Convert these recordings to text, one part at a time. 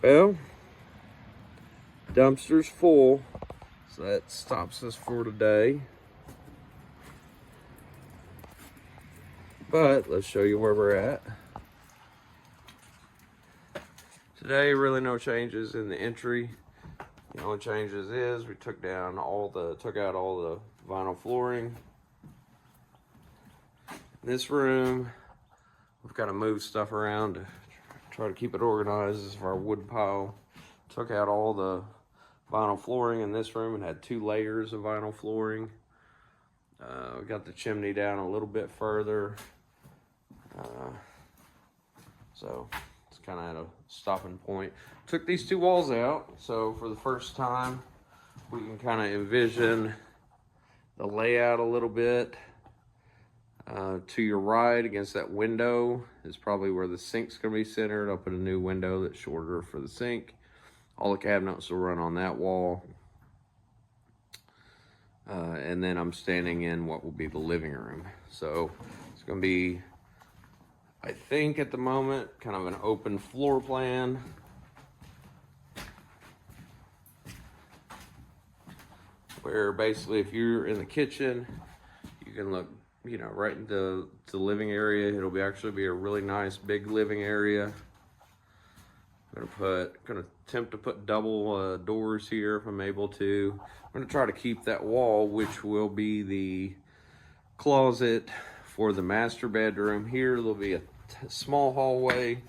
Well, dumpster's full, so that stops us for today. But let's show you where we're at. Today, really no changes in the entry. The only changes is we took out all the vinyl flooring. In this room, we've got to move stuff around to try to keep it organized. This is our wood pile. Took out all the vinyl flooring in this room and had 2 layers of vinyl flooring. We got the chimney down a little bit further. So it's kind of at a stopping point. Took these 2 walls out, so for the first time we can kind of envision the layout a little bit. To your right against that window is probably where the sink's going to be centered. I'll put a new window that's shorter for the sink. All the cabinets will run on that wall. And then I'm standing in what will be the living room. So it's going to be, I think at the moment, kind of an open floor plan. Where basically if you're in the kitchen, you can look, you know, right into the living area. It'll actually be a really nice big living area. I'm gonna attempt to put double doors here if I'm able to. I'm gonna try to keep that wall, which will be the closet for the master bedroom. Here there'll be a small hallway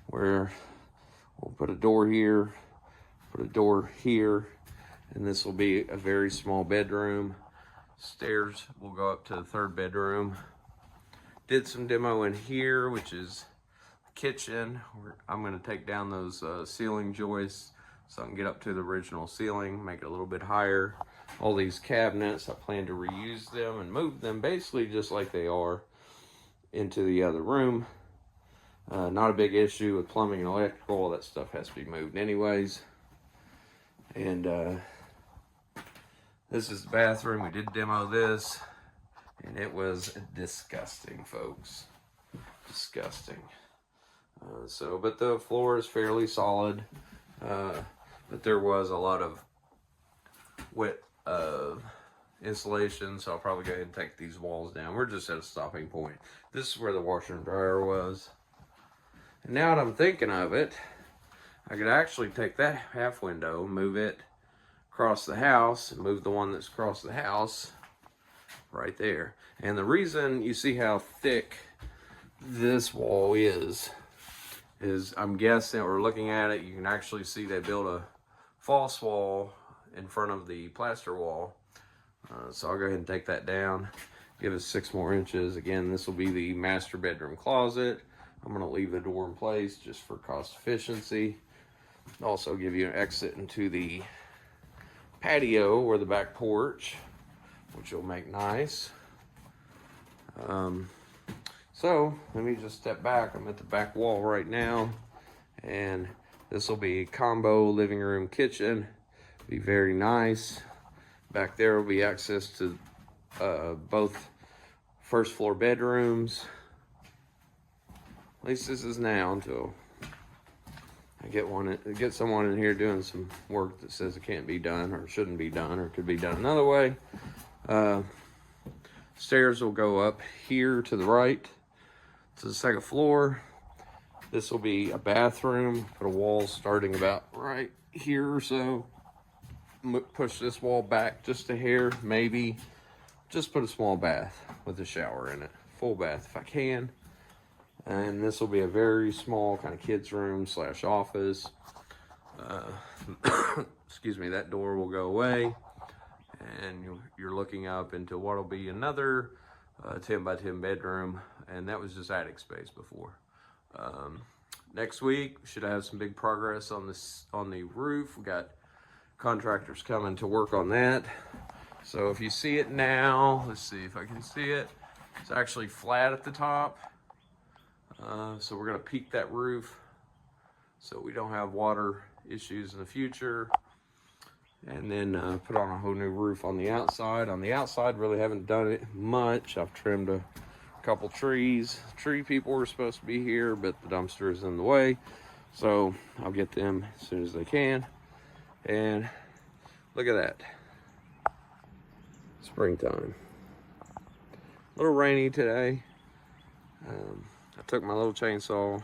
where we'll put a door here, put a door here, and this will be a very small bedroom. Stairs will go up to the 3rd bedroom. Did some demo in here, which is the kitchen. I'm going to take down those ceiling joists so I can get up to the original ceiling, make it a little bit higher. All these cabinets, I plan to reuse them and move them basically just like they are into the other room. Not a big issue with plumbing and electrical. All that stuff has to be moved anyways. And this is the bathroom. We did demo this, and it was disgusting, folks. Disgusting. But the floor is fairly solid. But there was a lot of wet insulation, so I'll probably go ahead and take these walls down. We're just at a stopping point. This is where the washer and dryer was. And now that I'm thinking of it, I could actually take that half window, move it across the house, and move the one that's across the house right there. And the reason you see how thick this wall is I'm guessing, or looking at it, you can actually see they built a false wall in front of the plaster wall. So I'll go ahead and take that down, give it 6 more inches. Again, this will be the master bedroom closet. I'm going to leave the door in place just for cost efficiency. Also give you an exit into the patio or the back porch, which will make nice. So let me just step back. I'm at the back wall right now, and this will be a combo living room kitchen. Be very nice. Back there will be access to both 1st floor bedrooms. At least this is now, until I get someone in here doing some work that says it can't be done or shouldn't be done or could be done another way. Stairs will go up here to the right to the 2nd floor. This will be a bathroom. Put a wall starting about right here or so. Push this wall back just a hair, maybe. Just put a small bath with a shower in it. Full bath if I can. And this will be a very small kind of kids room / office. Excuse me, that door will go away. And you're looking up into what will be another 10 by 10 bedroom. And that was just attic space before. Next week, we should have some big progress on the roof. We got contractors coming to work on that. So if you see it now, let's see if I can see it. It's actually flat at the top. So we're gonna peak that roof so we don't have water issues in the future. And then put on a whole new roof on the outside. On the outside, really haven't done it much. I've trimmed a couple trees. Tree people were supposed to be here, but the dumpster is in the way. So I'll get them as soon as they can. And look at that. Springtime. A little rainy today. I took my little chainsaw,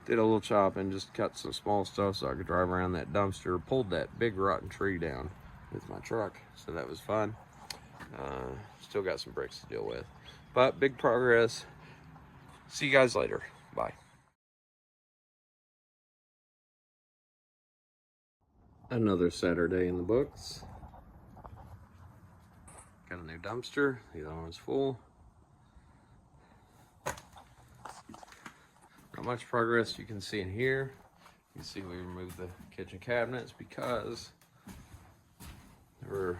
did a little chopping, just cut some small stuff so I could drive around that dumpster, pulled that big rotten tree down with my truck. So that was fun. Still got some bricks to deal with, but big progress. See you guys later. Bye. Another Saturday in the books. Got a new dumpster. The other one's full. Not much progress you can see in here. You can see we removed the kitchen cabinets because there were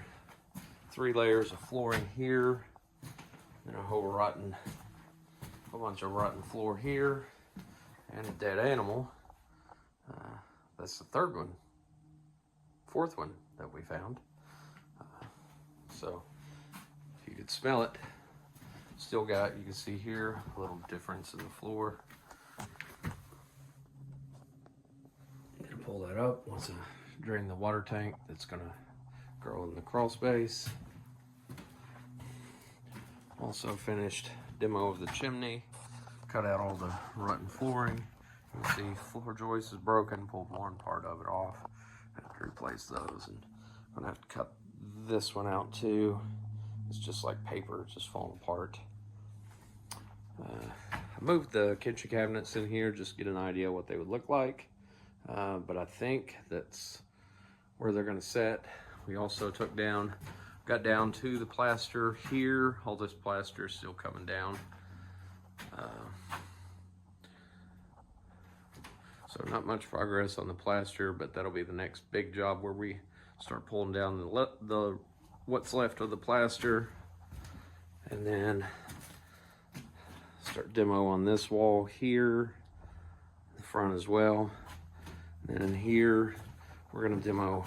3 layers of flooring here and a whole bunch of rotten floor here and a dead animal. That's the 4th one that we found. So if you could smell it, still got, you can see here, a little difference in the floor. I'm gonna pull that up once I drain the water tank that's gonna go in the crawl space. Also finished demo of the chimney, cut out all the rotten flooring. You can see floor joist is broken, pulled one part of it off. I have to replace those, and I'm gonna have to cut this one out too. It's just like paper, it's just falling apart. I moved the kitchen cabinets in here just to get an idea what they would look like, but I think that's where they're gonna set. We also got down to the plaster here. All this plaster is still coming down. So not much progress on the plaster, but that'll be the next big job where we start pulling down the what's left of the plaster, and then start demo on this wall here, the front as well. And then here we're gonna demo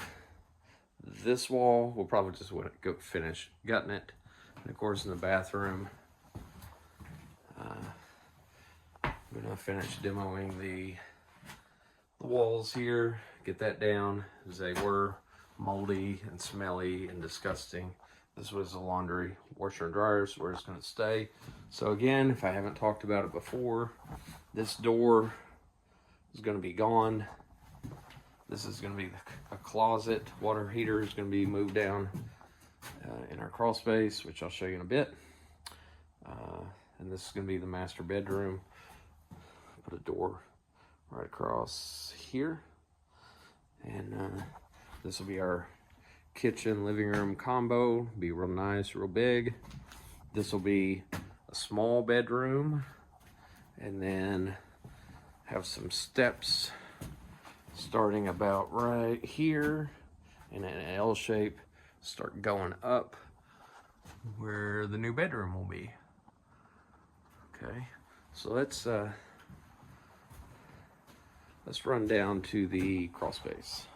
this wall. We'll probably just go finish gutting it, and of course in the bathroom, I'm gonna finish demoing the walls here, get that down, as they were moldy and smelly and disgusting. This was a laundry washer and dryer, so where it's going to stay. So again, if I haven't talked about it before, this door is going to be gone. This is going to be a closet. Water heater is going to be moved down in our crawl space, which I'll show you in a bit. And this is going to be the master bedroom. Put a door right across here, and this will be our kitchen living room combo. Be real nice, real big. This will be a small bedroom, and then have some steps starting about right here in an L shape, start going up where the new bedroom will be. Okay, so let's run down to the crawl space.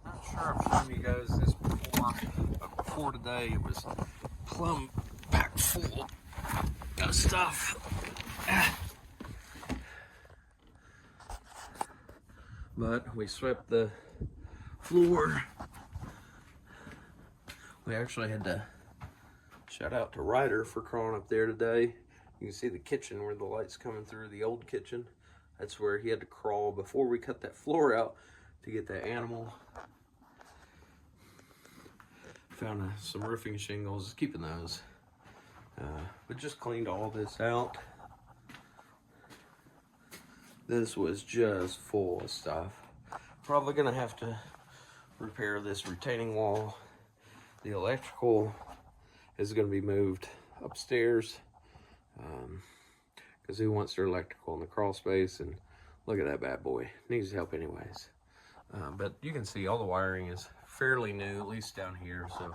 Not sure I've shown you guys this before, but before today it was plumb packed full of stuff. But we swept the floor. We actually had to shout out to Ryder for crawling up there today. You can see the kitchen where the light's coming through, the old kitchen. That's where he had to crawl before we cut that floor out to get that animal. Found some roofing shingles, keeping those. But just cleaned all this out. This was just full of stuff. Probably gonna have to repair this retaining wall. The electrical is gonna be moved upstairs. Because who wants their electrical in the crawl space? And look at that bad boy, needs help anyways. But you can see all the wiring is fairly new, at least down here, so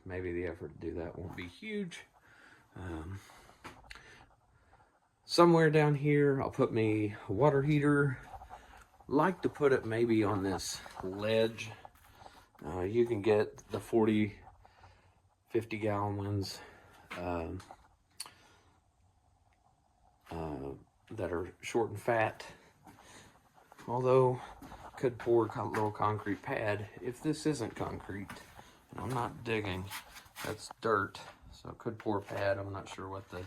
maybe the effort to do that won't be huge. Somewhere down here I'll put me a water heater. Like to put it maybe on this ledge. You can get the 40-50 gallon ones. that are short and fat. Although, could pour a little concrete pad if this isn't concrete. And I'm not digging, that's dirt. So could pour a pad. I'm not sure what the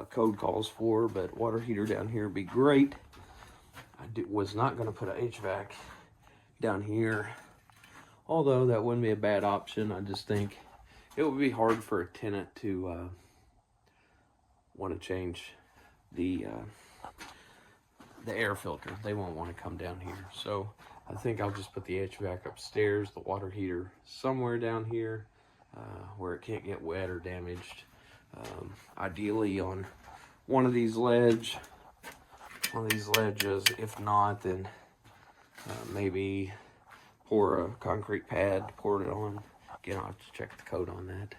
code calls for, but water heater down here would be great. I was not going to put an HVAC down here, although that wouldn't be a bad option. I just think it would be hard for a tenant to want to change the air filter. They won't want to come down here. So I think I'll just put the HVAC upstairs, the water heater somewhere down here where it can't get wet or damaged. Ideally on one of these ledges. If not, then maybe pour a concrete pad, pour it on. Again, I'll have to check the code on that.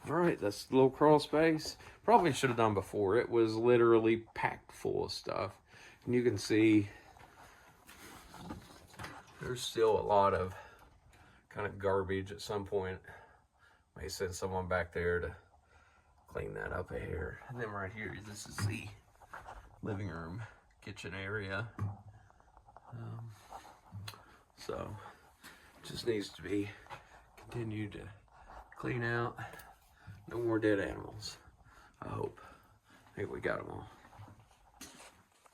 All right, that's the little crawl space. Probably should have done before. It was literally packed full of stuff. And you can see there's still a lot of kind of garbage. At some point, may send someone back there to clean that up a hair. And then right here, this is the living room, kitchen area. So just needs to be continued to clean out. No more dead animals, I hope. I think we got them all.